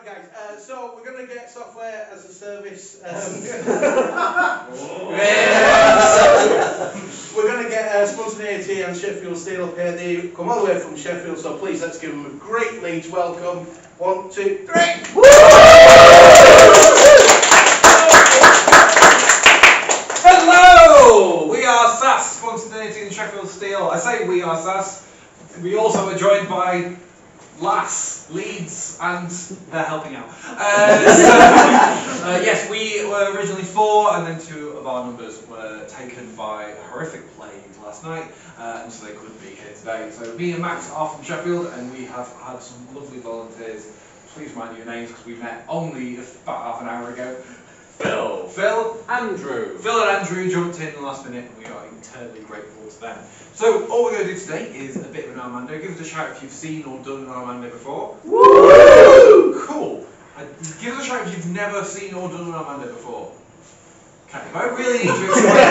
guys, so we're going to get software as a service. We're going to get Spontaneity and Sheffield Steel up here. They come all the way from Sheffield, so please let's give them a great Leeds welcome. 1, 2, 3. Hello! We are SaSS, Spontaneity and Sheffield Steel. I say we are SaSS. We also are joined by Lass, Leeds, and they're helping out. Yes, we were originally 4, and then 2 of our numbers were taken by a horrific plague last night, and so they couldn't be here today. So me and Max are from Sheffield, and we have had some lovely volunteers. Please mind your names, because we met only about half an hour ago. Phil, Andrew. Phil and Andrew jumped in the last minute, and we are eternally grateful to them. So all we're going to do today is a bit of an Armando. Give us a shout if you've seen or done an Armando before. Woo! Cool. Give us a shout if you've never seen or done an Armando before. Okay, I really need to explain it.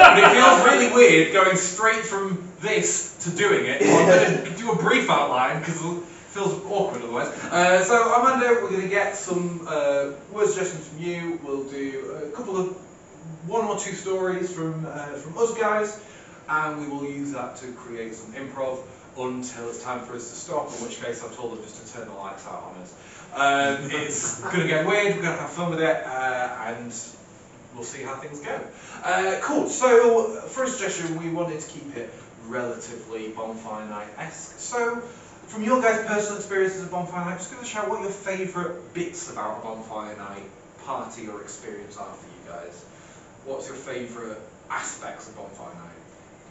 But it feels really weird going straight from this to doing it. So I'm going to do a brief outline because it feels awkward otherwise. So Armando, we're going to get some word suggestions from you. We'll do a couple of 1 or 2 stories from us guys, and we will use that to create some improv until it's time for us to stop, in which case I've told them just to turn the lights out on us. It's going to get weird, we're going to have fun with it, and we'll see how things go. Cool, so for a suggestion, we wanted to keep it relatively Bonfire Night-esque. So, from your guys' personal experiences of Bonfire Night, just give us a shout what your favourite bits about a Bonfire Night party or experience are for you guys. What's your favourite aspects of Bonfire Night?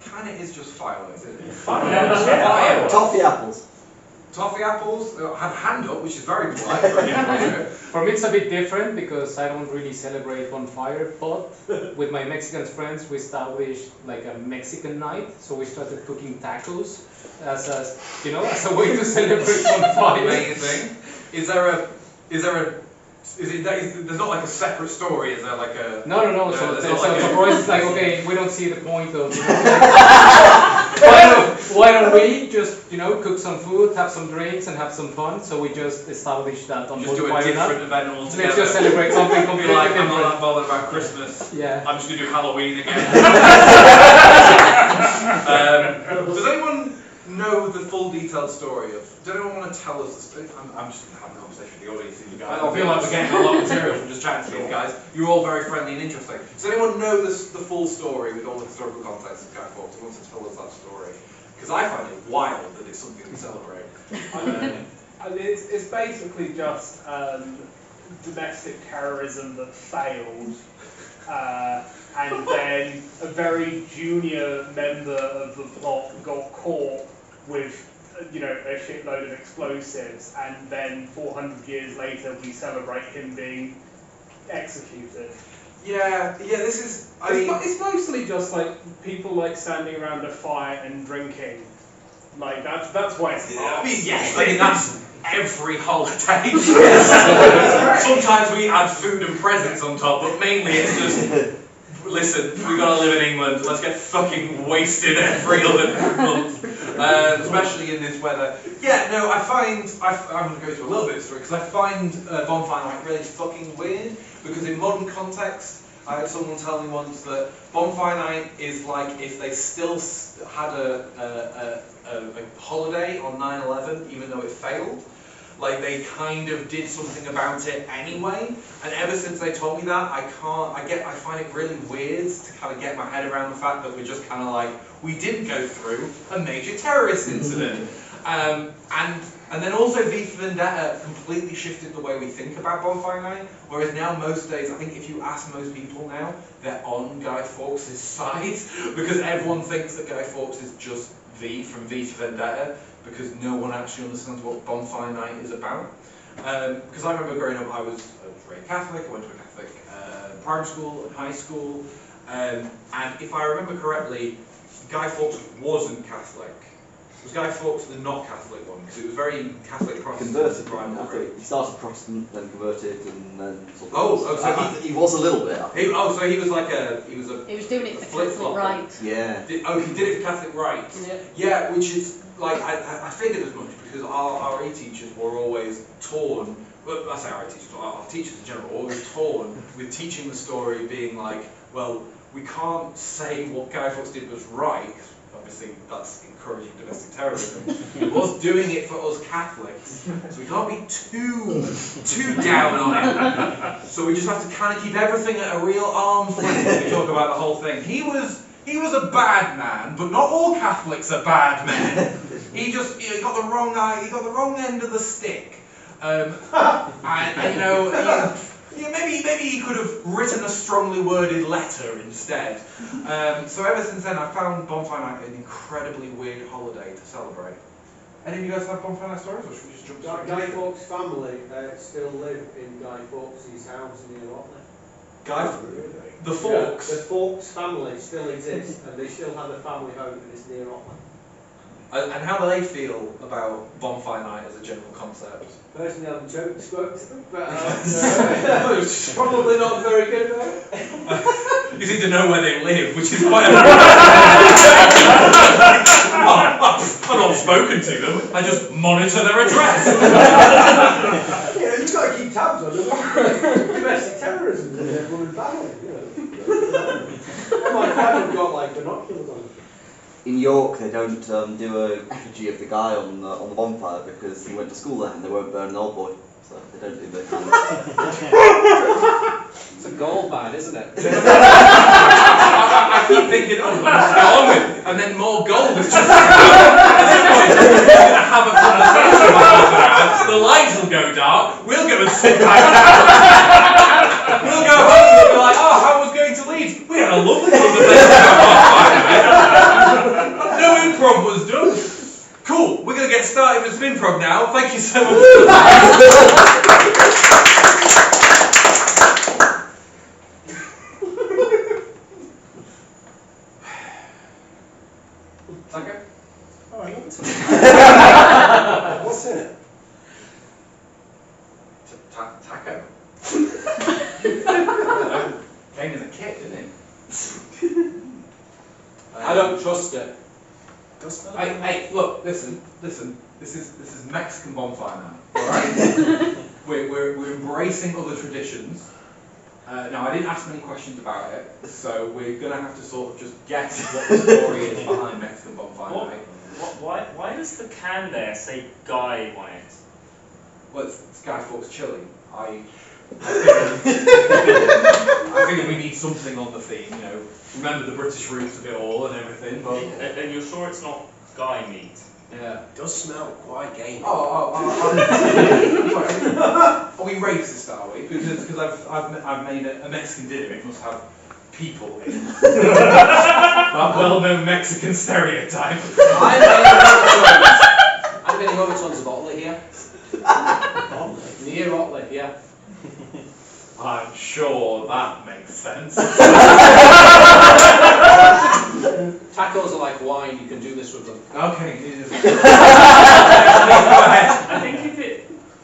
Kind of is just fireworks, isn't it? Fireworks. Toffee apples. Toffee apples have hand up, which is very polite. For me it's a bit different because I don't really celebrate bonfire, but with my Mexican friends we established like a Mexican night, so we started cooking tacos as a way to celebrate bonfire. Amazing. There's not like a separate story, is there like a... No. So the process is like, okay, we don't see the point of... why don't we just, cook some food, have some drinks, and have some fun? So we just established that on just do a different event altogether. Let's just celebrate something completely different. I'm not that bothered about Christmas. Yeah. I'm just going to do Halloween again. Does anyone know the full detailed story of... Does anyone want to tell us the story? I'm just going to have a conversation with the audience and you guys. I feel like we're getting a lot of material from just chatting to these guys. You're all very friendly and interesting. Does anyone know the full story with all the historical context of Guy Fawkes? Who wants to tell us that story? Because I find it wild that it's something we celebrate. It's basically just domestic terrorism that failed. And then a very junior member of the plot got caught with, a shitload of explosives, and then 400 years later we celebrate him being executed. Yeah, this is... It's mostly just like people like standing around a fire and drinking. Like that's why it's that's every holiday. Sometimes we add food and presents on top, but mainly it's just... Listen, we gotta live in England. Let's get fucking wasted every other month, especially in this weather. Yeah, no, I'm gonna go through a little bit of story because I find Bonfire Night really fucking weird. Because in modern context, I had someone tell me once that Bonfire Night is like if they still had a holiday on 9/11, even though it failed. Like they kind of did something about it anyway, and ever since they told me that, I find it really weird to kind of get my head around the fact that we're just kind of like, we didn't go through a major terrorist incident. And then also V for Vendetta completely shifted the way we think about Bonfire Night, whereas now most days, I think if you ask most people now, they're on Guy Fawkes' side, because everyone thinks that Guy Fawkes is just V from V for Vendetta, because no one actually understands what Bonfire Night is about. Because I remember growing up, I was raised Catholic, I went to a Catholic primary school and high school, and if I remember correctly, Guy Fawkes wasn't Catholic. Was Guy Fawkes the not Catholic one? Because it was very Catholic Protestant. Converted, rivalry. he started Protestant, then converted, and then... Sort of Oh, so he was a little bit, I think. so he was like he was doing it for flip-flop. Catholic right. Yeah. He did it for Catholic rights. Yeah. Yeah, which is, like, I figured as much because our RE teachers were always torn, well, I say RE teachers, our teachers in general were always torn with teaching the story being like, well, we can't say what Guy Fawkes did was right, obviously that's encouraging domestic terrorism, he was doing it for us Catholics, so we can't be too down on it. So we just have to kind of keep everything at a real arm's length when we talk about the whole thing. He was a bad man, but not all Catholics are bad men. He got the wrong end of the stick. And you know, maybe he could have written a strongly worded letter instead. So ever since then, I found Bonfire Night an incredibly weird holiday to celebrate. Any of you guys have Bonfire Night stories, or should we just jump straight Guy into it? Fawkes' family still live in Guy Fawkes' house near Otley. The Fawkes? Yeah, the Fawkes family still exists, and they still have a family home, and it's near Otley. And how do they feel about Bonfire Night as a general concept? Personally, I haven't spoke to them, but probably not very good about it. You seem to know where they live, which is quite a... I've not spoken to them, I just monitor their address. Yeah, you've got to keep tabs on them. Domestic terrorism is a woman's family, you know. My family got like binoculars on. In York, they don't do a effigy of the guy on the bonfire because he went to school there and they won't burn an old boy, so they don't do the kind of... It's a gold mine, isn't it? I keep thinking, oh, let's go on with, and then more gold is just at this point, we're going to have a conversation for half an hour, the lights will go dark, we'll go and sit back down. We'll go home and we'll be like, oh, how was going to Leeds? We had a lovely conversation about no improv was done. Cool, we're going to get started with some improv now. Thank you so much. Okay. Oh, I love it. What's in it? Taco. Came in a kit, didn't it? I don't trust it. Hey, look, listen. This is Mexican bonfire now, all right? we're embracing other traditions. Now, I didn't ask many questions about it, so we're gonna have to sort of just guess what the story is behind Mexican bonfire night. Why does the can there say Guy on it? Well, it's Guy Fawkes chili. I figured we need something on the theme, you know. Remember the British roots of it all and everything, but... And you're sure it's not Guy meat? Yeah. It does smell quite gamey. Are we racist, are we? Because I've made a Mexican dinner, it must have people in it. That well-known Mexican stereotype. I'm getting over tons of Otley here. Near Otley, yeah. I'm sure that makes sense. Tacos are like wine, you can do this with them. Okay. I think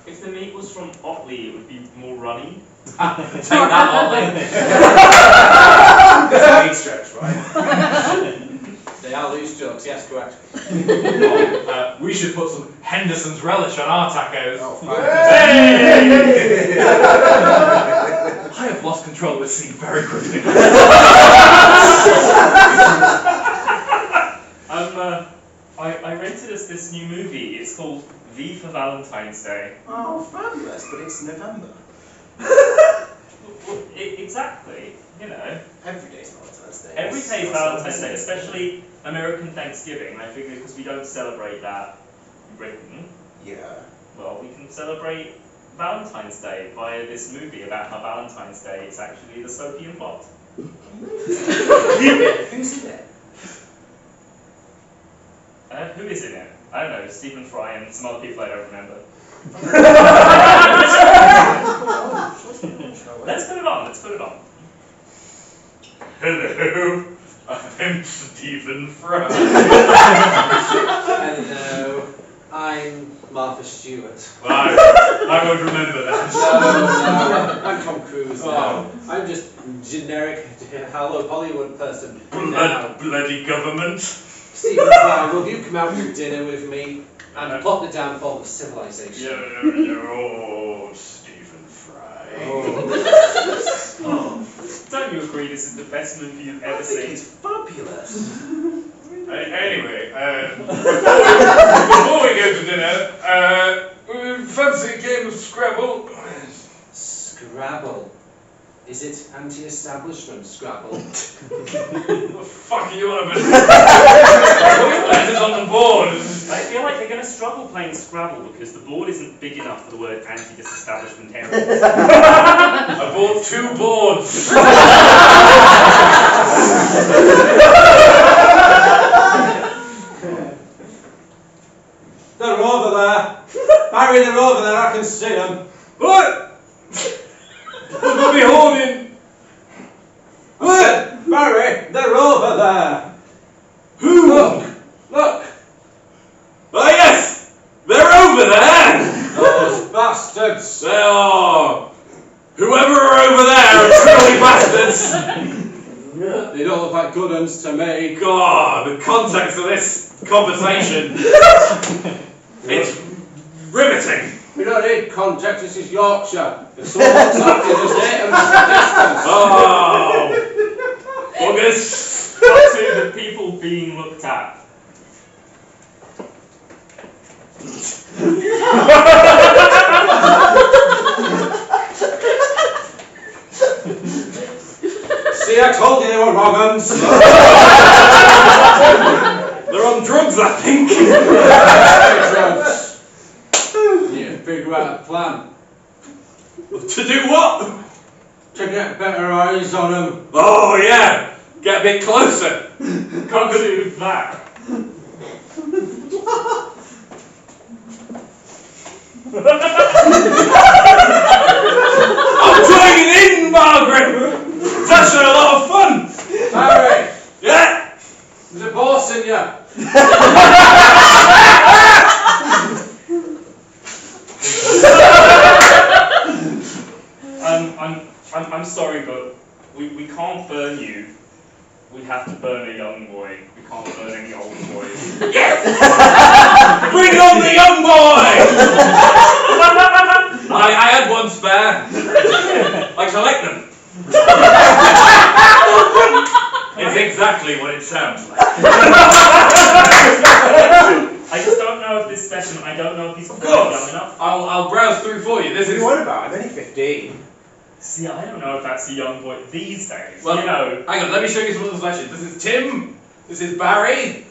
if the meat was from Otley, it would be more runny. Take that, Otley. That's a meat stretch, right? They are loose jokes, yes, correct. We should put some Henderson's relish on our tacos. Hey! I have lost control of this scene very quickly. I rented us this new movie. It's called V for Valentine's Day. Oh, fabulous, but it's November. Exactly, you know. Every day's Valentine's Day. Every day is Valentine's Day, especially American Thanksgiving. I figure because we don't celebrate that in Britain, Yeah. well, we can celebrate Valentine's Day via this movie about how Valentine's Day is actually the dystopian plot. Who's in it? Who is in it? I don't know, Stephen Fry and some other people I don't remember. Let's put it on, let's put it on. Hello, I'm Stephen Fry. Hello, I'm Martha Stewart. I won't remember that. No, I'm Tom Cruise now. Oh. I'm just generic hello Hollywood person. Now, Bloody government. Stephen Fry, will you come out to dinner with me and plot the downfall of civilization? Oh, Stephen Fry. Oh, don't you agree this is the best movie you've ever seen? It's fabulous. Anyway, before we go to dinner, fancy a game of Scrabble? Scrabble. Is it anti-establishment Scrabble? What the fuck are you on about? Letters on the board. I feel like they're going to struggle playing Scrabble because the board isn't big enough for the word anti-disestablishmentarian. I bought 2 boards. They're over there. Barry, they're over there. I can see them. What? We'll be holding. What? Barry, they're over there. Who? Look. Oh yes, they're over there. Those bastards. They are. Whoever are over there are truly bastards. They don't look like good uns to me. God, the context of this conversation. It's riveting. We don't need context. This is Yorkshire. If someone looks like you, just hit them from a distance. Oh, August. Up to the people being looked at. See, I told you they were wrong uns. They're on drugs, I think. Need to figure out a plan To do what? to get better eyes on them. Oh yeah, get a bit closer. Come to that. I'm joining in, Margaret. That's been a lot of fun. Barry, Yeah. there's a boss in you. I'm sorry, but we can't burn you. We have to burn a young boy. We can't burn any old boys. Bring on the young boy. I had one spare. I collect them. It's exactly what it sounds like. I just don't know if this session. I don't know if he's Of young course. enough. I'll browse through for you. This is. What about? I'm only 15. See, I don't know if that's a young boy these days. Well, you know. hang on, let me show you some of the flashes. This is Tim. This is Barry.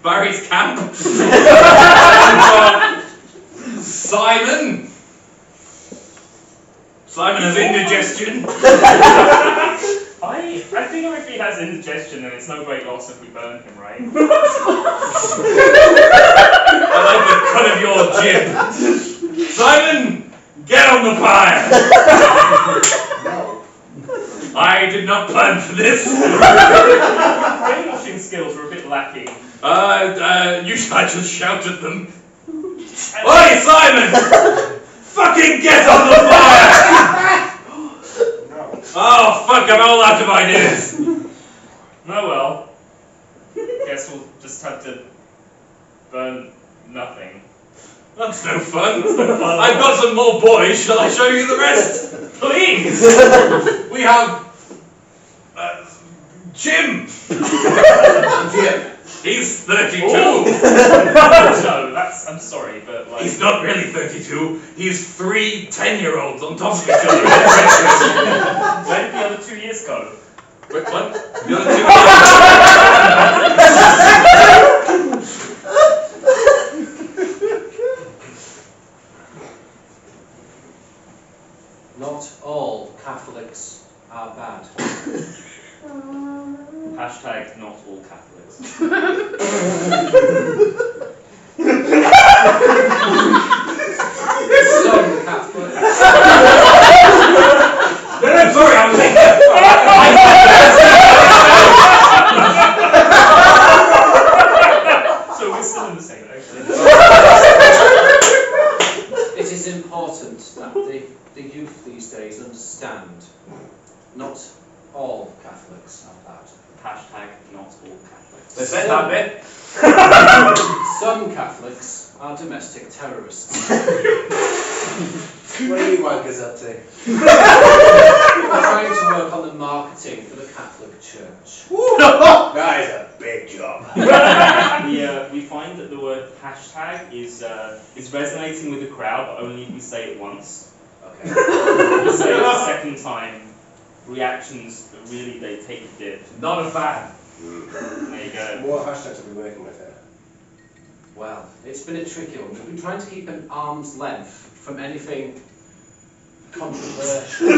Barry's camp. Simon. Simon has indigestion. I think if he has indigestion, then it's no great loss if we burn him, right? I like the cut of your jib. Simon, get on the fire. I did not plan for this. Brainwashing skills were a bit lacking. I just shout at them. Oi, Simon! Fucking get on the fire! Oh, fuck, I'm all out of ideas. Oh well. Guess we'll just have to burn nothing. That's no fun. I've got some more boys. Shall I show you the rest? Please! We have Jim. Jim. He's 32. No, I'm sorry, but like... He's not really 32. He's 3 10-year-olds on top of each other. Where did the other 2 years go? Which one? The other 2 Not all Catholics are bad. Hashtag not all Catholics. Some Catholics. No, sorry, I was thinking. the youth these days understand. Not all Catholics are that. Hashtag not all Catholics. They said that bit. Some Catholics are domestic terrorists. What are you wankers up to? We're trying to work on the marketing for the Catholic Church. That is a big job. We find that the word hashtag is resonating with the crowd, but only if we say it once. Okay. If we say it a second time, reactions really they take a dip. Not a fan. There you go. What hashtags are we working with here? Well, it's been a tricky one. We've been trying to keep an arm's length from anything controversial.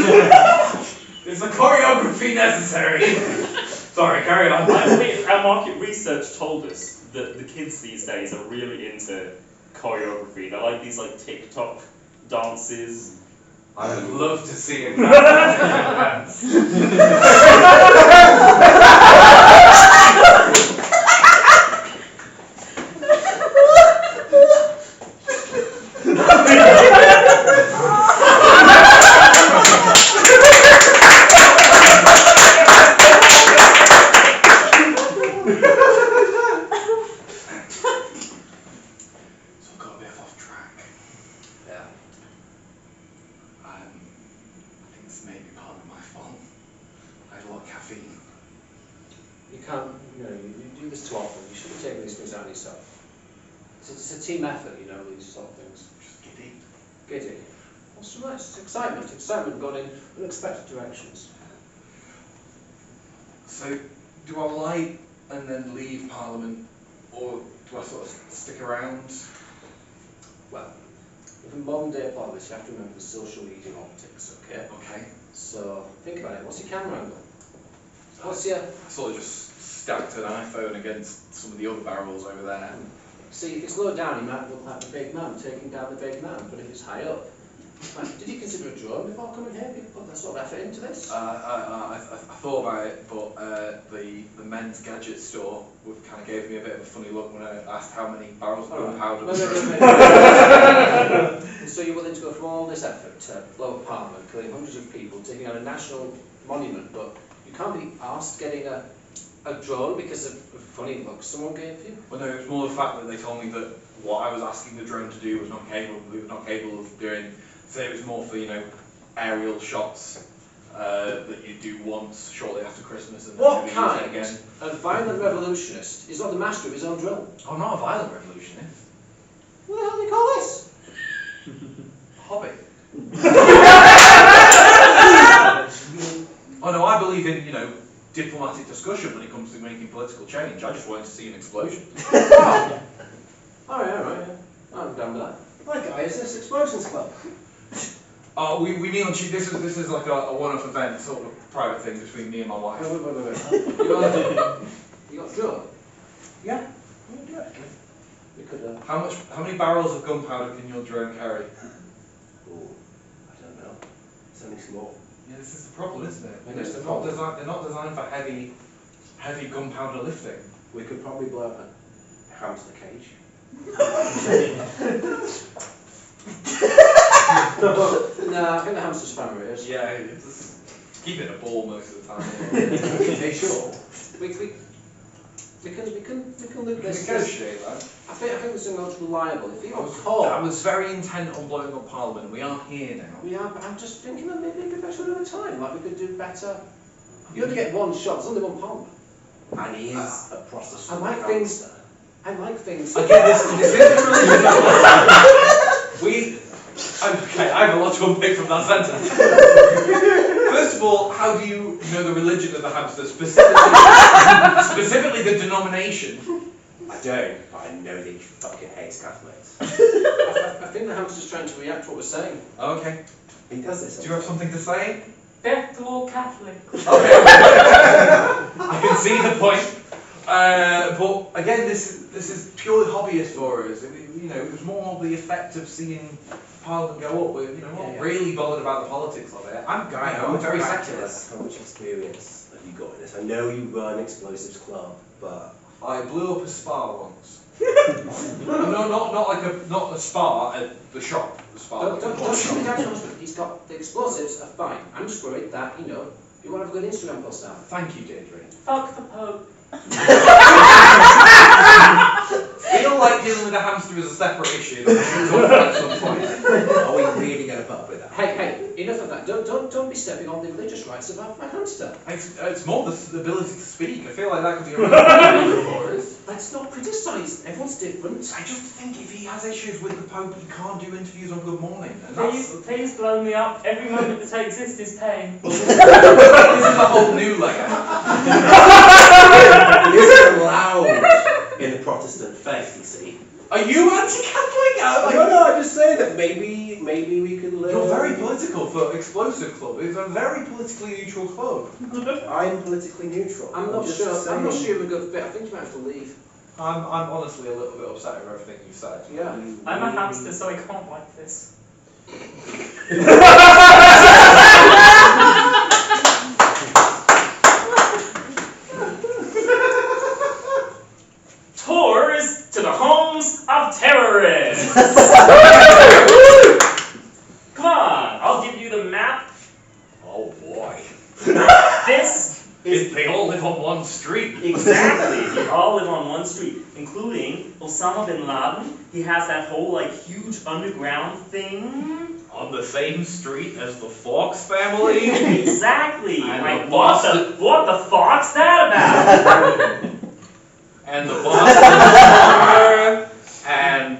Is the choreography necessary? Sorry, carry on. I think our market research told us that the kids these days are really into choreography. They like these TikTok dances. I would love to see a dance. It's a team effort, these sort of things. Just giddy. Giddy. What's so nice? Excitement. Excitement gone in unexpected directions. So, do I lie and then leave Parliament, or do I sort of stick around? Well, with a modern day politics, you have to remember the social media optics, okay? Okay. So, think about it. What's your camera angle? What's your... I sort of just stacked an iPhone against some of the other barrels over there. See, if it's low down, you might look like the big man, taking down the big man, but if it's high up... Did you consider a drone before coming here? Did you put that sort of effort into this? I thought about it, but the men's gadget store kind of gave me a bit of a funny look when I asked how many barrels of gunpowder was So you're willing to go through all this effort to blow up Parliament, killing hundreds of people, taking out a national monument, but you can't be asked getting a drone because of a funny look someone gave you? Well, no, it was more the fact that they told me that what I was asking the drone to do was not capable of doing. So it was more for, aerial shots that you do once shortly after Christmas and then What maybe kind use it again. of violent revolutionist is not the master of his own drill? I'm not a violent revolutionist. What the hell do you call this? Hobby. Oh no, I believe in, diplomatic discussion when it comes to making political change. I just wanted to see an explosion. Oh. Alright, yeah. I'm down with that. Hi guys, this Explosions Club. Oh, we meet on Tuesday. This is like a one-off event, sort of private thing between me and my wife. Wait. You got a drone? Yeah, we'll do it. We could, How many barrels of gunpowder can your drone carry? Oh, I don't know. It's only small. Yeah, this is the problem, isn't it? It is the They're not designed for heavy gunpowder lifting. We could probably blow up a hamster cage. No, I think the hamster's family is. Yeah, it's keep it in a ball most of the time. Okay, sure. We can loop this. Negotiate that. I think this is most reliable. If you I got was caught, very intent on blowing up Parliament. We are here now. we are. But I'm just thinking that maybe it'd be better another time. Like we could do better. You only get one shot. There's only one Parliament. And he is a process. I like things. I like things. Again, this is okay, I have a lot to unpick from that sentence. First of all, how do you know the religion of the hamster, specifically the denomination? I don't, but I know that he fucking hates Catholics. I think the hamster's trying to react to what we're saying. Okay. He does this. Do you have something to say? Death to all Catholics. Okay. I can see the point. But again, this is purely hobbyist for us. It was more the effect of seeing Parliament go up. We're not really bothered about the politics of it. I'm very secular. How much experience have you got in this? I know you run Explosives Club, but I blew up a spa once. No, not a spa at the shop. The spa. Don't shoot me down, Jonathan. He's got the explosives are fine. I'm just worried that, you know, you won't have a good instrumental sound. Thank you, Deirdre. Fuck the Pope. We don't like dealing with a hamster as a separate issue. That we should talk about at some point. Are we really going to put up with that? Hey, enough of that. Don't be stepping on the religious rights of my hamster. It's more the ability to speak. I feel like that could be a really good for us. Let's not criticise. Everyone's different. I just think if he has issues with the Pope, he can't do interviews on Good Morning. And that's, Please blow me up. Every moment that I exist is pain. this is a whole new layer. It isn't allowed in the Protestant faith, you see. Are you anti-Catholic? No, I'm just saying that maybe we could learn. You're very political for Explosive Club. It's a very politically neutral club. I'm politically neutral. I'm not sure you're a good fit. I think you might have to leave. I'm honestly a little bit upset over everything you said. Yeah. I'm a hamster, so I can't like this. Tours to the homes of terrorists. Come on, I'll give you the map. Oh boy. This They all live on one street. Exactly. They all live on one street, including Osama bin Laden. He has that whole like huge underground thing. On the same street as the Fox family. Exactly. And Like the what the fuck's that about? And the Boston and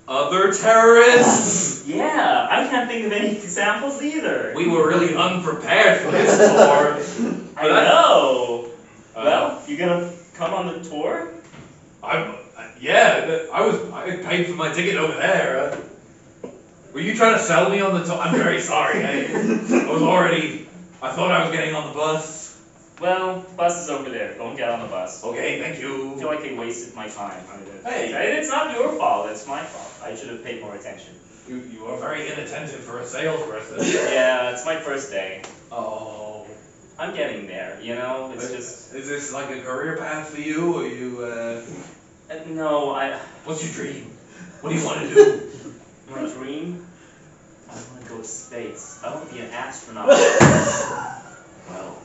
other terrorists. Yeah, I can't think of any examples either. We were really unprepared for this tour. I know. Well, you gonna come on the tour? Yeah, I paid for my ticket over there. Were you trying to sell me on the tour? I'm very sorry. I thought I was getting on the bus. Well, bus is over there. Don't get on the bus. Okay, thank you. I feel like I wasted my time. Hey. It's not your fault. It's my fault. I should have paid more attention. You are very inattentive for a salesperson. Yeah, it's my first day. Oh. I'm getting there, you know? It's just... Is this like a career path for you, or you, No, What's your dream? What do you want to do? My dream? I want to go to space. I want to be an astronaut. Well,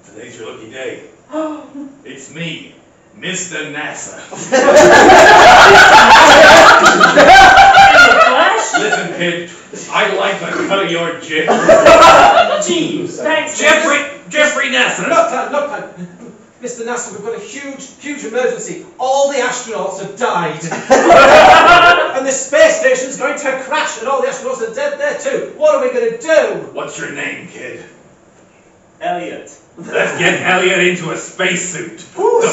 today's your lucky day. It's me, Mr. NASA. Listen, kid, I like the cut of your jib. Jeez, thanks. Jeffrey NASA. Enough time. Mr. NASA, we've got a huge emergency. All the astronauts have died. And the space station's going to crash, and all the astronauts are dead there too. What are we going to do? What's your name, kid? Elliot. Let's get Elliot into a spacesuit. Well,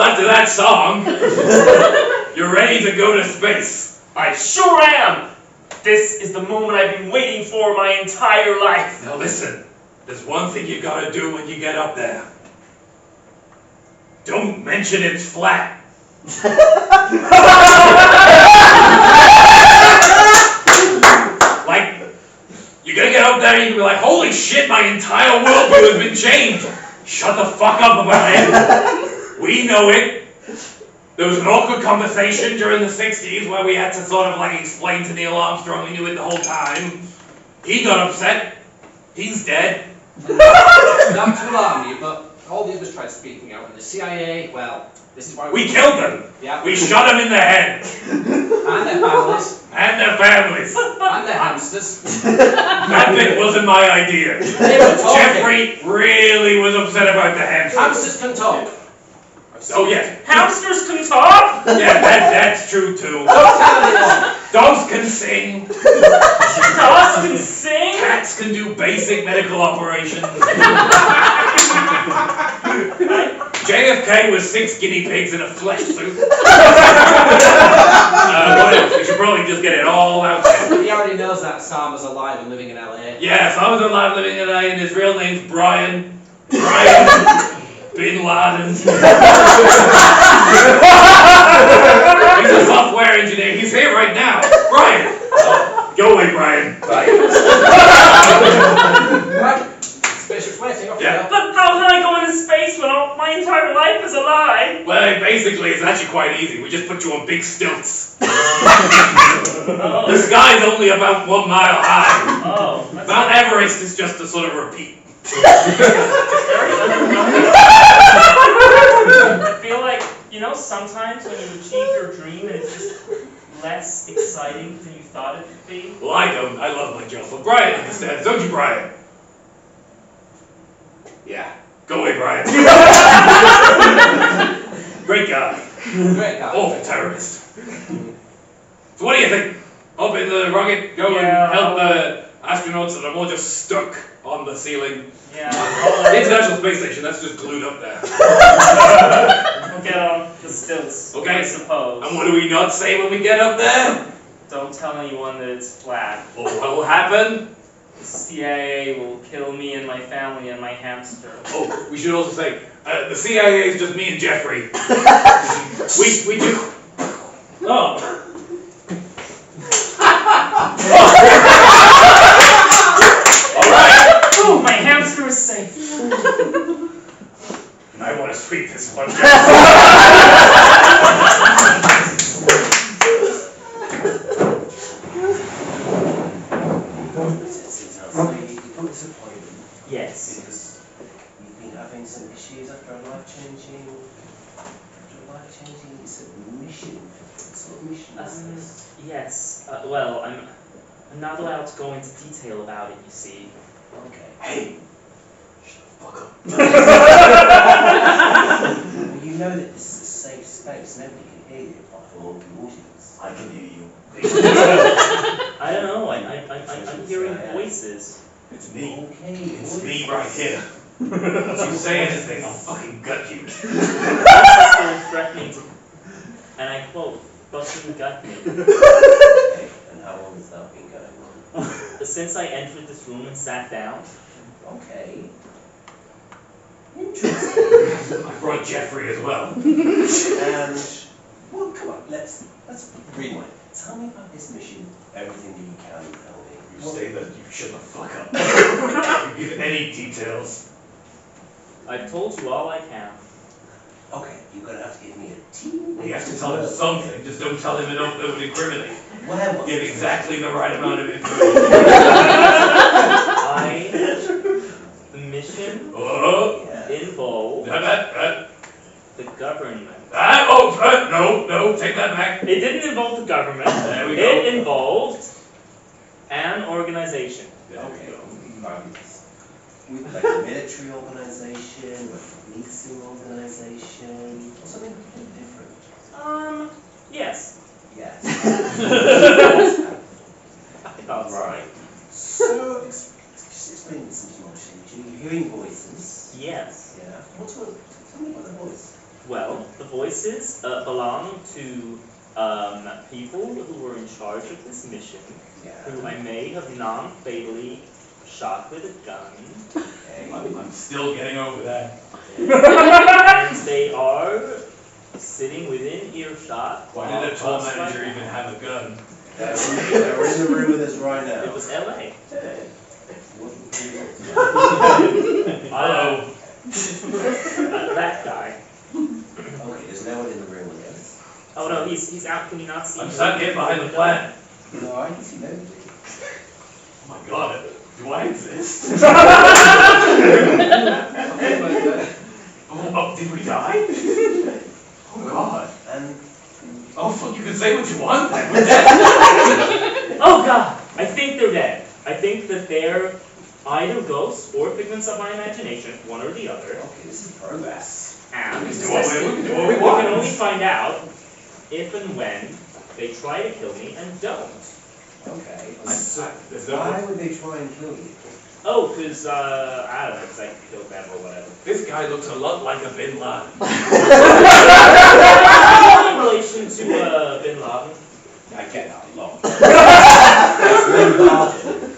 after that song, you're ready to go to space. I sure am! This is the moment I've been waiting for my entire life. Now listen, there's one thing you gotta do when you get up there. Don't mention it's flat. Like, you're gonna get up there and you're gonna be like, holy shit, my entire worldview has been changed. Shut the fuck up about it. We know it. There was an awkward conversation during the 60s where we had to sort of like explain to Neil Armstrong we knew it the whole time. He got upset. He's dead. Not to alarm you, but all the others tried speaking out, and the CIA, well, this is why we killed them. Yeah. We shot them in the head. And their families. And their families. And their hamsters. That bit wasn't my idea. They were talking. Jeffrey really was upset about the hamsters. Hamsters can talk. Oh yeah. Hamsters can talk? Yeah, that's true too. Don't tell anyone. Dogs can sing. Dogs can sing? Cats can do basic medical operations. JFK was 6 guinea pigs in a flesh suit. What else? We should probably just get it all out there. He already knows that Sam is alive and living in LA. Yes, I was alive living in LA and his real name's Brian. Brian Bin Laden. He's a software engineer. He's here right now. Brian. Go away, Brian. Right. Spaceship's waiting. Off Yeah. But how can I go into space when all, my entire life is a lie? Well, basically, it's actually quite easy. We just put you on big stilts. Oh. The sky's only about 1 mile high. Oh. Mount Everest is just a sort of repeat. I feel like, you know, sometimes when you achieve your dream and it's just less exciting than you thought it would be. Well, I don't. I love my job. But Brian understands, don't you, Brian? Yeah. Go away, Brian. Great guy. Great guy. Awful terrorist. So what do you think? Up in the rocket, go and help the astronauts that are all just stuck on the ceiling. Yeah. The International Space Station, that's just glued up there. We'll get on the stilts, Okay. I suppose. And what do we not say when we get up there? Don't tell anyone that it's flat. Well, what will happen? The CIA will kill me and my family and my hamster. Oh, we should also say, the CIA is just me and Jeffrey. we do... Oh. Alright! Oh, my hamster is safe. I want to sweep this one. Yes. Because you've been having some issues after a life-changing mission. What sort of mission is this? Yes. Well, I'm not allowed to go into detail about it, you see. Okay. Hey! Shut the fuck up. Well, you know that this is a safe space. Nobody can hear you apart from all the audience. I can hear you. I don't know. I'm hearing voices. It's me. Okay. It's me right here. If you say anything, I'll fucking gut you. Voices still threatening to, and I quote, "fucking gut me." Okay. And how long has that been going on? Since I entered this room and sat down. Okay. Interesting. I brought Jeffrey as well. And well, come on. Let's rewind. Tell me about this mission. Everything that you can tell me. You say that you shut the fuck up. You give any details. I've told you all I can. Okay, you're gonna have to give me a team. You have to tell him something, just don't tell him enough that would incriminate. Where was Give it? exactly the right amount of information. The mission Yeah. involved the government. No, take that back. It didn't involve the government. There we go. It involved an organization. Okay. With like a military organization, like a policing organization, or something completely different. Yes. Yes. That's right. So, just explain this into my language. You're hearing voices. Yes. Yeah. Tell me about the voice. Well, the voices belong to people who were in charge of this mission, who I may have non-fatally shot with a gun. Okay. I'm still getting over that. And they are sitting within earshot. Why did the tour manager even have a gun? They're in the room with us right now. It was LA. Hello. That guy. Okay, there's no one in the room with us. Oh no, he's out. Can you not see I'm him? sat here behind the planet. No, I can see nobody. Oh my god, do I exist? Oh, did we die? Oh god. And Oh fuck, you can say what you want then. Oh god! I think they're dead. I think that they're either ghosts or figments of my imagination, one or the other. okay, this is progress. And We can do what we we want. can only find out if and when they try to kill me and don't. Okay. There's no Why would they try and kill you? Oh, because, I don't know, because I killed them or whatever. This guy looks a lot like a Bin Laden. In relation to, Bin Laden. I get that a lot. Lynn Bin Laden.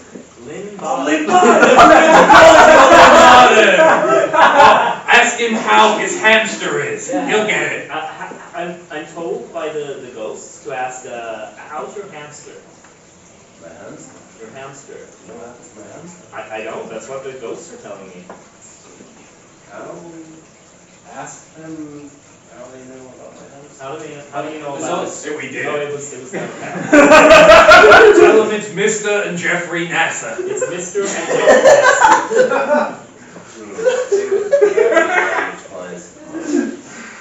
Laden! Ask him how his hamster is. He'll get it. I'm told by the ghosts to ask, how's your hamster? My hamster. Your hamster. You know what happens to my hamster? I don't. That's what the ghosts are telling me. Ask them how they know about my hamster. How do you know about this? We did. No, it was not that. Tell them it's Mr. and Jeffrey Nasser. It's Mr. and Jeffrey. Damaged clients.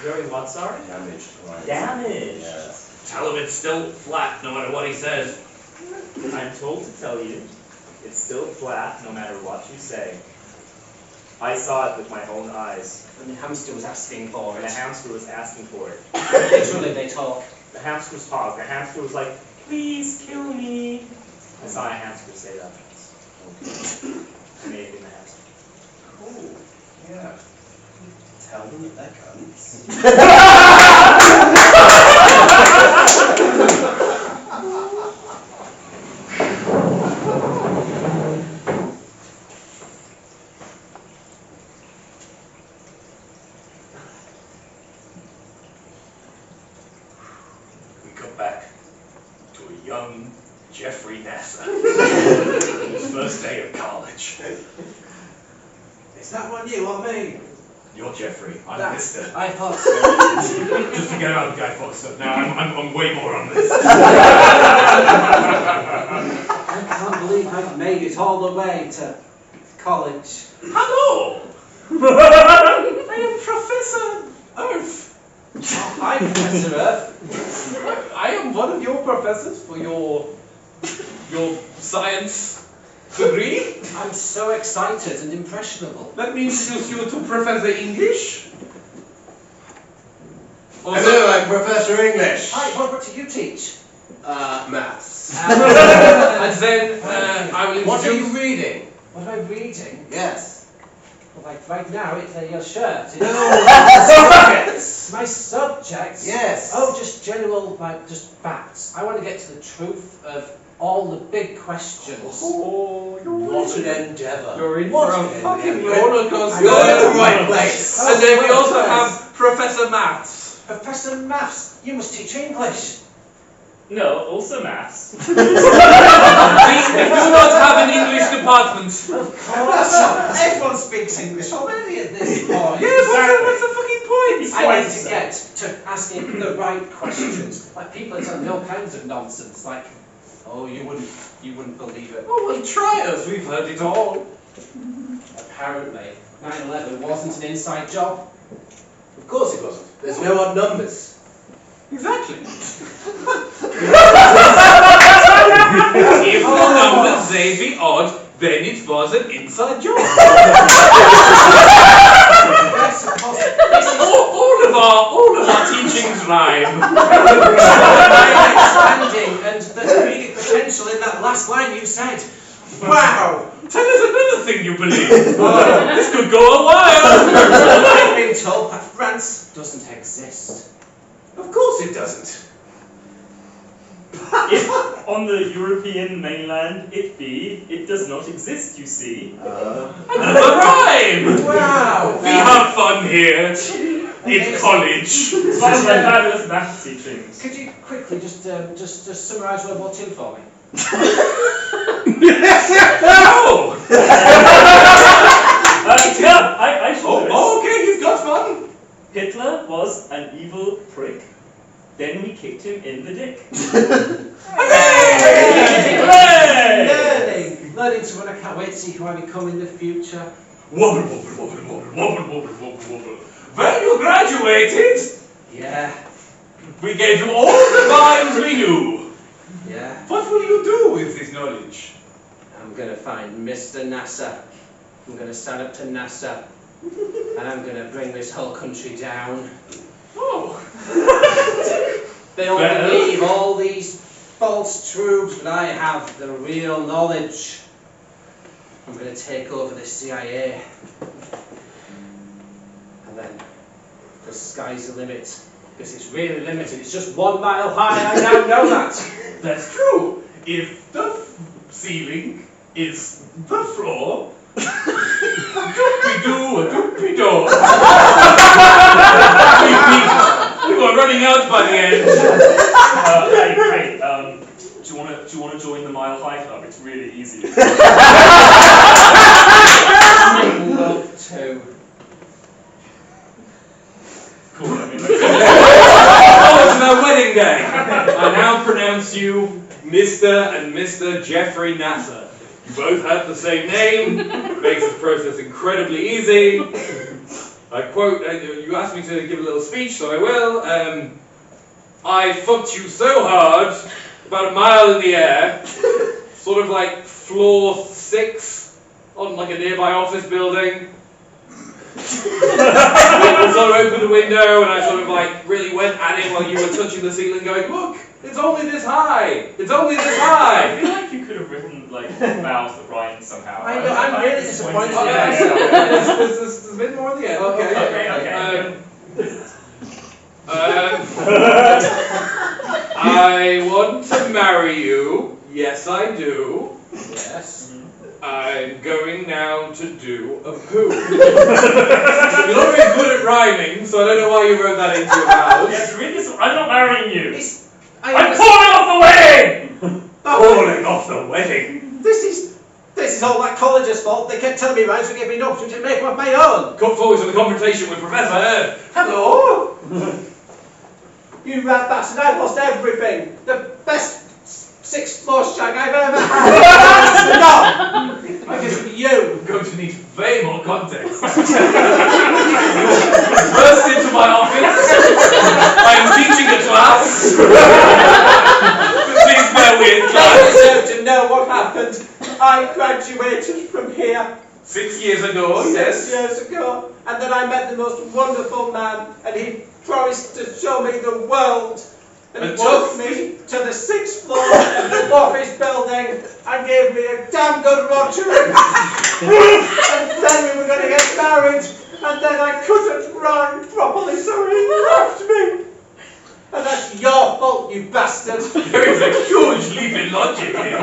Very what, sorry? Damaged clients. Damage. Yes. Tell him it's still flat, no matter what he says. I'm told to tell you, it's still flat no matter what you say. I saw it with my own eyes. And the hamster was asking for And it. the hamster was asking for it. Literally, they talk. The hamster was paused. The hamster was like, please kill me. I saw a hamster say that once. I made it in the hamster. Cool. Yeah. Tell them that they're cunts. We come back to a young Jeffrey Nasser. His first day of college. Is that one you or me? You're Jeffrey, I'm That's- Mr. I thought so. Just forget about the Guy Fawkes stuff. Now I'm way more on this. I can't believe I've made it all the way to college. Hello! I am Professor Earth. I'm Professor Earth. I am one of your professors for your science degree. I'm so excited and impressionable. Let me introduce you to Professor English. Hello, I'm Professor English. Hi, what do you teach? Maths. And then I will What are you introduce... reading? What am I reading? Yes. Well, like right now, it's your shirt. It's Subjects. my subjects. Yes. Oh, just general, like, just facts. I want to get to the truth of all the big questions. Oh, What an endeavour. You're in What for a an fucking endeavour. roller coaster. You're in the right place. And then we also have Professor Maths. Professor Maths, you must teach English. No, also maths. We do not have an English department. Of course. Everyone speaks English already at this point. Yeah, but what's the fucking point? I need to get to asking the right questions. Like people are telling me all kinds of nonsense. Like, oh, you wouldn't believe it. Oh, well, try us. We've heard it all. Apparently, 9/11 wasn't an inside job. Of course it wasn't. There's no odd numbers. Exactly. If the numbers they be odd, then it was an inside job. Yes, of course. all of our teachings rhyme. Expanding and the comedic potential in that last line you said. Wow! Tell us another thing you believe. This could go a while. I've been told that France doesn't exist. Of course it doesn't. If on the European mainland it does not exist, you see. Another rhyme. Wow! We have fun here. It's college. One of my fabulous math teachings. Could you quickly just summarise World War II for me? No. Yeah, I should do it. Oh, okay, you've got fun. Hitler was an evil prick. Then we kicked him in the dick. Learning to run. I can't wait to see who I become in the future. Wobble, wobble, wobble, wobble, wobble, wobble, wobble, wobble. When you graduated, Yeah, we gave you all the rhymes we knew. yeah. What will you do with this knowledge? I'm gonna find Mr. NASA. I'm gonna stand up to NASA, and I'm gonna bring this whole country down. Oh. They all Well. believe all these false truths, but I have the real knowledge. I'm gonna take over the CIA. And then the sky's the limit. Because it's really limited. It's just 1 mile high, I now know that. That's true. If the ceiling is the floor, doopy-doo, a doopy-doo. We were running out by the end. Hey, do you wanna join the Mile High you. Well, two. Cool, I mean, Oh, it's my wedding day! I now pronounce you Mr. and Mr. Jeffrey Nasser. You both have the same name, makes this process incredibly easy. I quote, you asked me to give a little speech, so I will. I fucked you so hard, about a mile in the air, sort of like floor 6 on like a nearby office building. I sort of opened the window and I sort of like really went at it while you were touching the ceiling going, look, it's only this high! It's only this I high! feel like you could have written like vows that rhyme somehow. I know, I'm really disappointed. Oh, Yeah. there's a bit more at the end. Okay. I want to marry you. Yes, I do. Yes. I'm going now to do a poo. You're not very good at rhyming, so I don't know why you wrote that into your vows. Yes, read this. I'm not marrying you. I'm calling off the wedding! Calling off the wedding. This is all that college's fault. They kept telling me rhymes and gave me an opportunity to make one of my own. Come forward to the confrontation with Professor. Hello? You rat bastard, I've lost everything. The best 6th floor shag I've ever had. No! Because of you. I'm going to need way more context. Burst into my office. I am teaching a class. Please bear with I class. deserve to know what happened. I graduated from here 6 years ago, 6 yes. years ago, and then I met the most wonderful man, and he promised to show me the world. And he took me to the 6th floor of the office building and gave me a damn good rotary. And then we were going to get married, and then I couldn't rhyme properly, so he left me. And that's your fault, you bastard. There is a huge leap in logic here.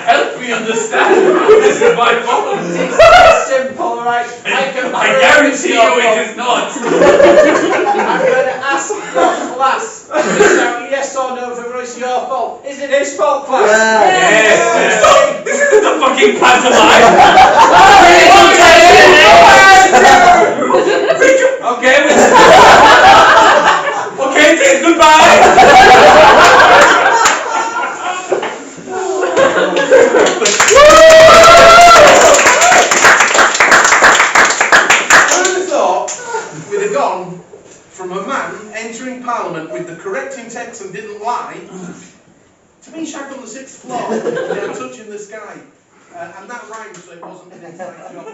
Help me understand. This is my fault. It's simple, right? I guarantee you it is not. I'm going to ask your class to shout yes or no whether it's your fault. Is it his fault, class? Yes. Stop! This isn't a fucking pantomime. Okay, okay, kids, goodbye. We'd have gone from a man entering Parliament with the correcting text and didn't lie to being shagged on the 6th floor, touching the sky. And that rhymes, so it wasn't an inside job.